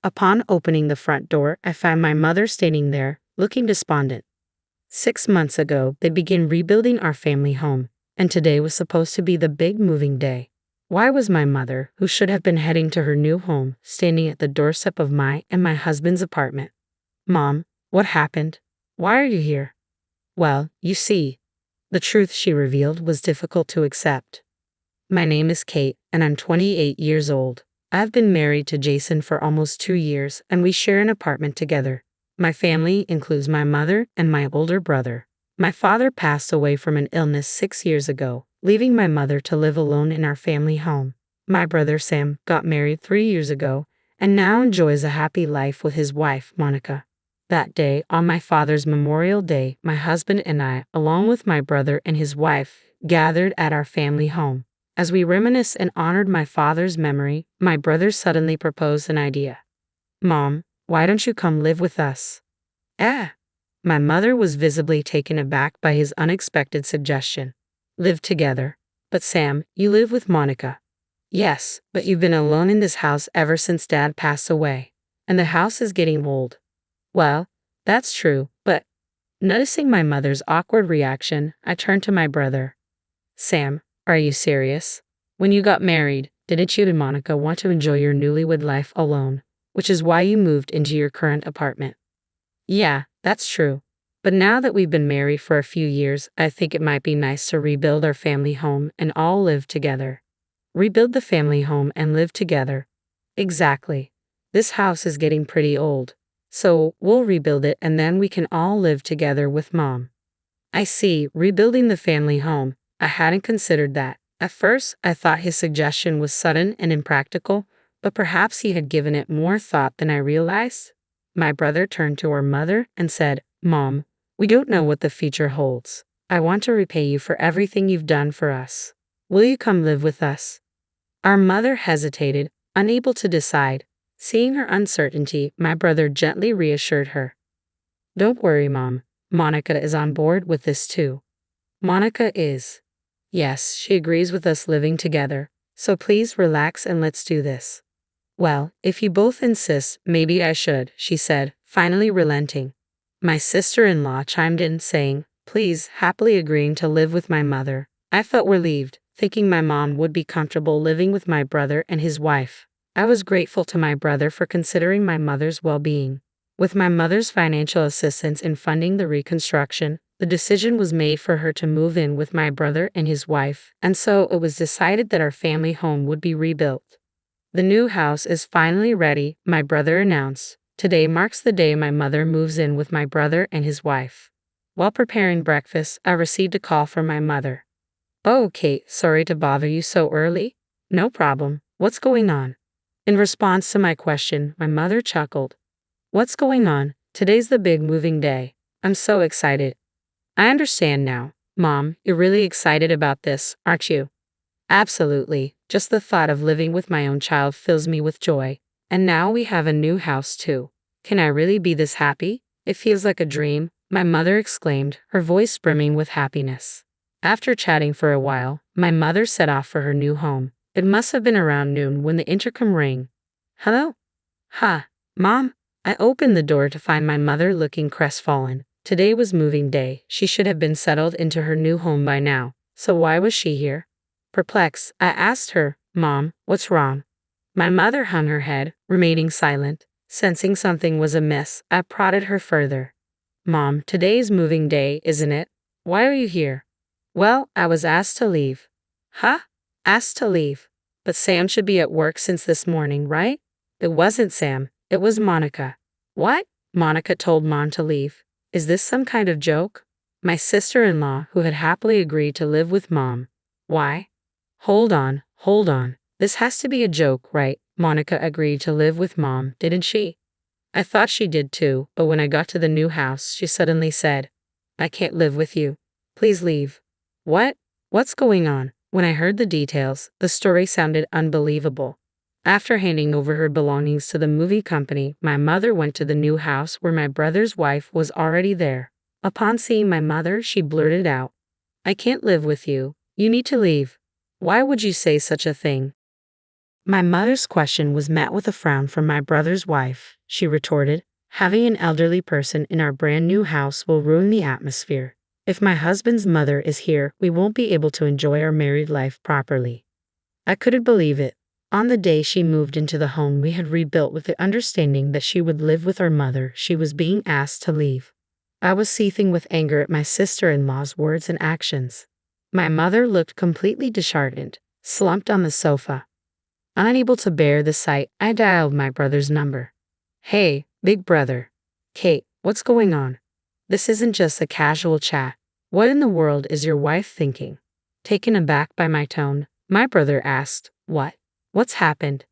Upon opening the front door, I found my mother standing there, looking despondent. 6 months ago, they began rebuilding our family home, and today was supposed to be the big moving day. Why was my mother, who should have been heading to her new home, standing at the doorstep of my and my husband's apartment? Mom, what happened? Why are you here? Well, you see, the truth she revealed was difficult to accept. My name is Kate, and I'm 28 years old. I've been married to Jason for almost 2 years, and we share an apartment together. My family includes my mother and my older brother. My father passed away from an illness 6 years ago, leaving my mother to live alone in our family home. My brother Sam got married 3 years ago and now enjoys a happy life with his wife, Monica. That day, on my father's Memorial Day, my husband and I, along with my brother and his wife, gathered at our family home. As we reminisced and honored my father's memory, my brother suddenly proposed an idea. Mom, why don't you come live with us? My mother was visibly taken aback by his unexpected suggestion. Live together? But Sam, you live with Monica. Yes, but you've been alone in this house ever since Dad passed away, and the house is getting old. Well, that's true, but noticing my mother's awkward reaction, I turned to my brother. Sam, are you serious? When you got married, didn't you and Monica want to enjoy your newlywed life alone, which is why you moved into your current apartment? Yeah, that's true. But now that we've been married for a few years, I think it might be nice to rebuild our family home and all live together. Rebuild the family home and live together. Exactly. This house is getting pretty old. So we'll rebuild it and then we can all live together with Mom. I see, rebuilding the family home. I hadn't considered that. At first, I thought his suggestion was sudden and impractical, but perhaps he had given it more thought than I realized. My brother turned to our mother and said, Mom, we don't know what the future holds. I want to repay you for everything you've done for us. Will you come live with us? Our mother hesitated, unable to decide. Seeing her uncertainty, my brother gently reassured her. Don't worry, Mom. Monica is on board with this too. Monica is. Yes, she agrees with us living together. So please relax and let's do this. Well, if you both insist, maybe I should, she said, finally relenting. My sister-in-law chimed in, saying, please, happily agreeing to live with my mother. I felt relieved, thinking my mom would be comfortable living with my brother and his wife. I was grateful to my brother for considering my mother's well-being. With my mother's financial assistance in funding the reconstruction, the decision was made for her to move in with my brother and his wife, and so it was decided that our family home would be rebuilt. The new house is finally ready, my brother announced. Today marks the day my mother moves in with my brother and his wife. While preparing breakfast, I received a call from my mother. Oh, Kate, sorry to bother you so early. No problem. What's going on? In response to my question, my mother chuckled. What's going on? Today's the big moving day. I'm so excited. I understand now. Mom, you're really excited about this, aren't you? Absolutely. Just the thought of living with my own child fills me with joy. And now we have a new house too. Can I really be this happy? It feels like a dream, my mother exclaimed, her voice brimming with happiness. After chatting for a while, my mother set off for her new home. It must have been around noon when the intercom rang. Hello? Mom? I opened the door to find my mother looking crestfallen. Today was moving day. She should have been settled into her new home by now. So why was she here? Perplexed, I asked her, Mom, what's wrong? My mother hung her head, remaining silent. Sensing something was amiss, I prodded her further. Mom, today's moving day, isn't it? Why are you here? Well, I was asked to leave. Asked to leave? But Sam should be at work since this morning, right? It wasn't Sam, it was Monica. What? Monica told Mom to leave. Is this some kind of joke? My sister-in-law, who had happily agreed to live with Mom. Why? Hold on. This has to be a joke, right? Monica agreed to live with Mom, didn't she? I thought she did too, but when I got to the new house, she suddenly said, I can't live with you. Please leave. What? What's going on? When I heard the details, the story sounded unbelievable. After handing over her belongings to the movie company, my mother went to the new house where my brother's wife was already there. Upon seeing my mother, she blurted out, I can't live with you. You need to leave. Why would you say such a thing? My mother's question was met with a frown from my brother's wife. She retorted, "Having an elderly person in our brand new house will ruin the atmosphere. If my husband's mother is here, we won't be able to enjoy our married life properly." I couldn't believe it. On the day she moved into the home we had rebuilt with the understanding that she would live with our mother, she was being asked to leave. I was seething with anger at my sister-in-law's words and actions. My mother looked completely disheartened, slumped on the sofa. Unable to bear the sight, I dialed my brother's number. "Hey, big brother. Kate, what's going on? This isn't just a casual chat. What in the world is your wife thinking?" Taken aback by my tone, my brother asked, "What? What's happened?"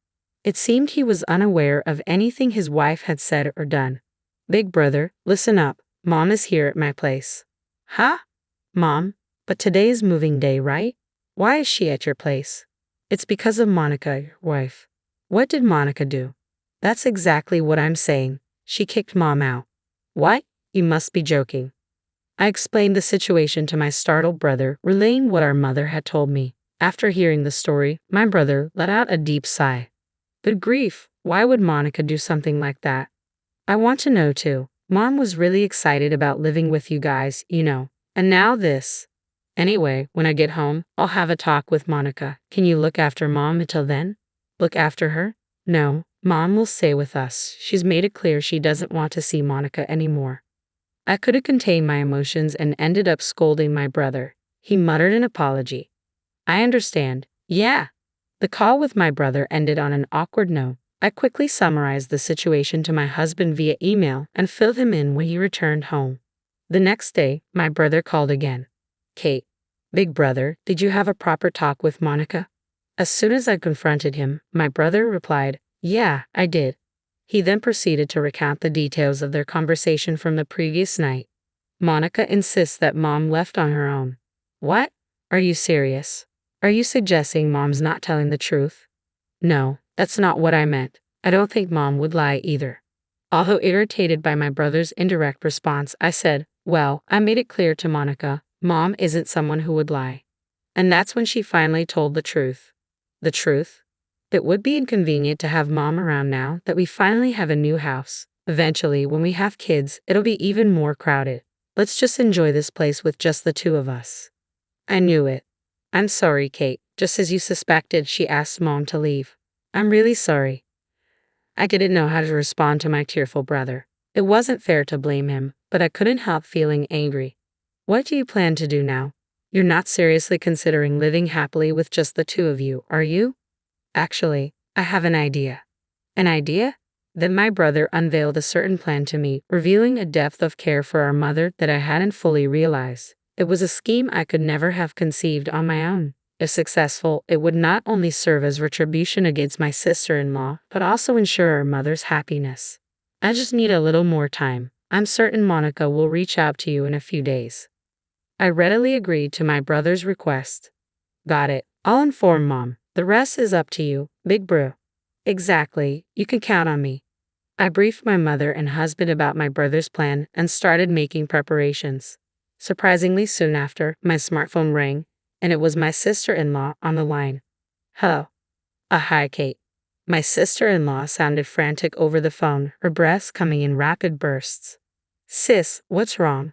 It seemed he was unaware of anything his wife had said or done. "Big brother, listen up. Mom is here at my place." "Huh? Mom? But today is moving day, right? Why is she at your place?" "It's because of Monica, your wife." "What did Monica do?" "That's exactly what I'm saying. She kicked Mom out." "What? You must be joking." I explained the situation to my startled brother, relaying what our mother had told me. After hearing the story, my brother let out a deep sigh. "Good grief, why would Monica do something like that?" "I want to know too. Mom was really excited about living with you guys, you know. And now this. Anyway, when I get home, I'll have a talk with Monica. Can you look after Mom until then?" "Look after her?" "No, Mom will stay with us. She's made it clear she doesn't want to see Monica anymore." I couldn't contain my emotions and ended up scolding my brother. He muttered an apology. "I understand. Yeah." The call with my brother ended on an awkward note. I quickly summarized the situation to my husband via email and filled him in when he returned home. The next day, my brother called again. "Kate, big brother, did you have a proper talk with Monica?" As soon as I confronted him, my brother replied, "Yeah, I did." He then proceeded to recount the details of their conversation from the previous night. "Monica insists that Mom left on her own." "What? Are you serious? Are you suggesting Mom's not telling the truth?" "No, that's not what I meant. I don't think Mom would lie either." Although irritated by my brother's indirect response, I said, "Well, I made it clear to Monica, Mom isn't someone who would lie." And that's when she finally told the truth. The truth? It would be inconvenient to have Mom around now that we finally have a new house. Eventually, when we have kids, it'll be even more crowded. Let's just enjoy this place with just the two of us. I knew it. "I'm sorry, Kate. Just as you suspected, she asked Mom to leave." "I'm really sorry." I didn't know how to respond to my tearful brother. It wasn't fair to blame him, but I couldn't help feeling angry. "What do you plan to do now? You're not seriously considering living happily with just the two of you, are you?" "Actually, I have an idea." "An idea?" Then my brother unveiled a certain plan to me, revealing a depth of care for our mother that I hadn't fully realized. It was a scheme I could never have conceived on my own. If successful, it would not only serve as retribution against my sister-in-law, but also ensure our mother's happiness. I just need a little more time. I'm certain Monica will reach out to you in a few days. I readily agreed to my brother's request. "Got it. I'll inform Mom. The rest is up to you, big bro." "Exactly. You can count on me." I briefed my mother and husband about my brother's plan and started making preparations. Surprisingly soon after, my smartphone rang, and it was my sister-in-law on the line. "Hello." Hi, Kate." My sister-in-law sounded frantic over the phone, her breaths coming in rapid bursts. "Sis, what's wrong?"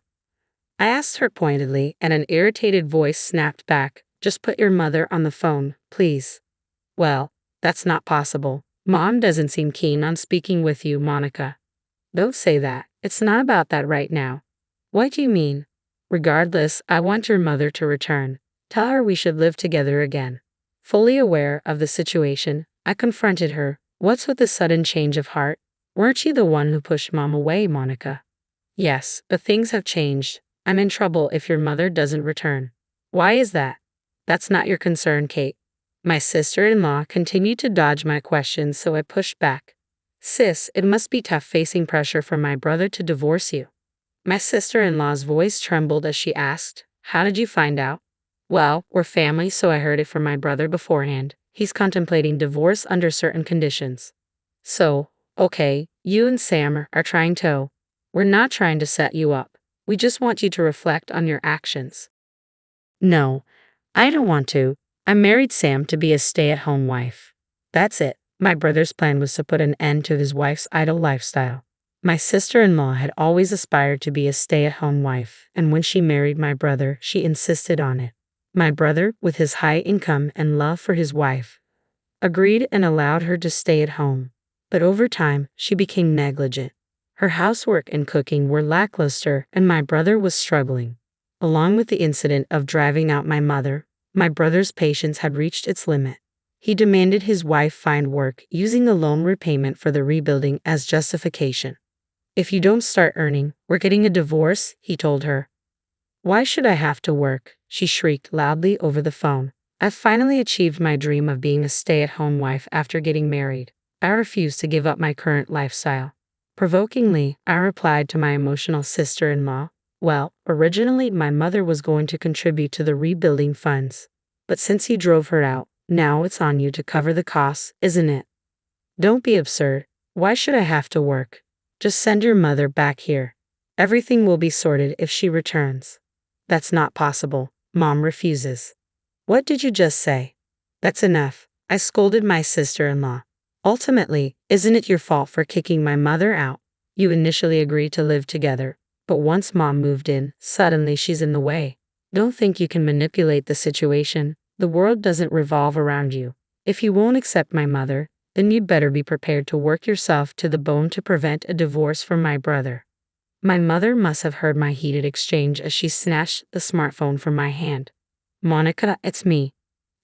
I asked her pointedly, and an irritated voice snapped back, "Just put your mother on the phone, please." "Well, that's not possible. Mom doesn't seem keen on speaking with you, Monica." "Don't say that. It's not about that right now." "What do you mean?" "Regardless, I want your mother to return. Tell her we should live together again." Fully aware of the situation, I confronted her. "What's with the sudden change of heart? Weren't you the one who pushed Mom away, Monica?" "Yes, but things have changed. I'm in trouble if your mother doesn't return." "Why is that?" "That's not your concern, Kate." My sister-in-law continued to dodge my questions, so I pushed back. "Sis, it must be tough facing pressure from my brother to divorce you." My sister-in-law's voice trembled as she asked, "How did you find out?" "Well, we're family, so I heard it from my brother beforehand. He's contemplating divorce under certain conditions." "So, okay, you and Sam are trying to." "We're not trying to set you up. We just want you to reflect on your actions." "No, I don't want to. I married Sam to be a stay-at-home wife." That's it. My brother's plan was to put an end to his wife's idle lifestyle. My sister-in-law had always aspired to be a stay-at-home wife, and when she married my brother, she insisted on it. My brother, with his high income and love for his wife, agreed and allowed her to stay at home. But over time, she became negligent. Her housework and cooking were lackluster, and my brother was struggling. Along with the incident of driving out my mother, my brother's patience had reached its limit. He demanded his wife find work, using the loan repayment for the rebuilding as justification. "If you don't start earning, we're getting a divorce," he told her. "Why should I have to work?" she shrieked loudly over the phone. "I've finally achieved my dream of being a stay-at-home wife after getting married. I refuse to give up my current lifestyle." Provokingly, I replied to my emotional sister-in-law, "Well, originally my mother was going to contribute to the rebuilding funds. But since you drove her out, now it's on you to cover the costs, isn't it? Don't be absurd. Why should I have to work? Just send your mother back here. Everything will be sorted if she returns." "That's not possible. Mom refuses." "What did you just say?" "That's enough," I scolded my sister-in-law. "Ultimately, isn't it your fault for kicking my mother out? You initially agreed to live together, but once Mom moved in, suddenly she's in the way. Don't think you can manipulate the situation. The world doesn't revolve around you. If you won't accept my mother, then you'd better be prepared to work yourself to the bone to prevent a divorce from my brother." My mother must have heard my heated exchange as she snatched the smartphone from my hand. "Monica, it's me."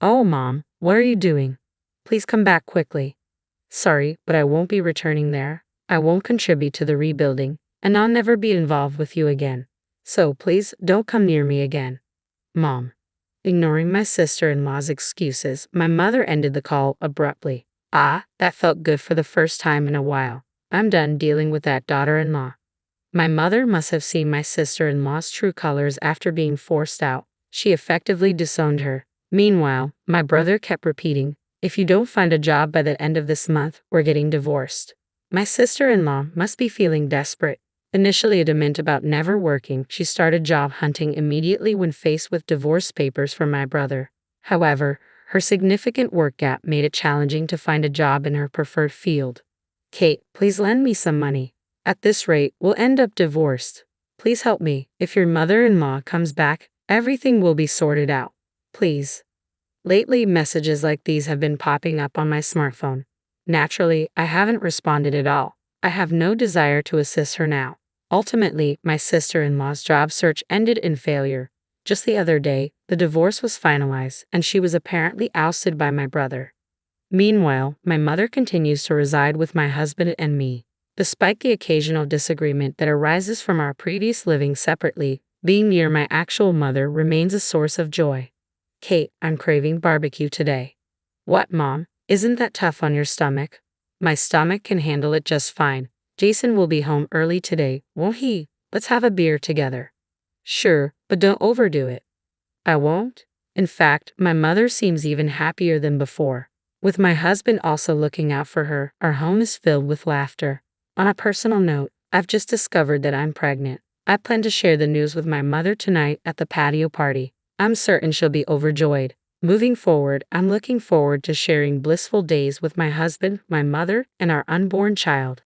"Oh, Mom, what are you doing? Please come back quickly." "Sorry, but I won't be returning there. I won't contribute to the rebuilding, and I'll never be involved with you again. So please don't come near me again." "Mom." Ignoring my sister-in-law's excuses, my mother ended the call abruptly. That felt good for the first time in a while. I'm done dealing with that daughter-in-law. My mother must have seen my sister-in-law's true colors after being forced out. She effectively disowned her. Meanwhile, my brother kept repeating, "If you don't find a job by the end of this month, we're getting divorced." My sister-in-law must be feeling desperate. Initially adamant about never working, she started job hunting immediately when faced with divorce papers from my brother. However, her significant work gap made it challenging to find a job in her preferred field. "Kate, please lend me some money. At this rate, we'll end up divorced. Please help me. If your mother-in-law comes back, everything will be sorted out. Please." Lately, messages like these have been popping up on my smartphone. Naturally, I haven't responded at all. I have no desire to assist her now. Ultimately, my sister-in-law's job search ended in failure. Just the other day, the divorce was finalized, and she was apparently ousted by my brother. Meanwhile, my mother continues to reside with my husband and me. Despite the occasional disagreement that arises from our previous living separately, being near my actual mother remains a source of joy. "Kate, I'm craving barbecue today." "What, Mom? Isn't that tough on your stomach?" "My stomach can handle it just fine. Jason will be home early today, won't he? Let's have a beer together." "Sure, but don't overdo it." "I won't." In fact, my mother seems even happier than before. With my husband also looking out for her, our home is filled with laughter. On a personal note, I've just discovered that I'm pregnant. I plan to share the news with my mother tonight at the patio party. I'm certain she'll be overjoyed. Moving forward, I'm looking forward to sharing blissful days with my husband, my mother, and our unborn child.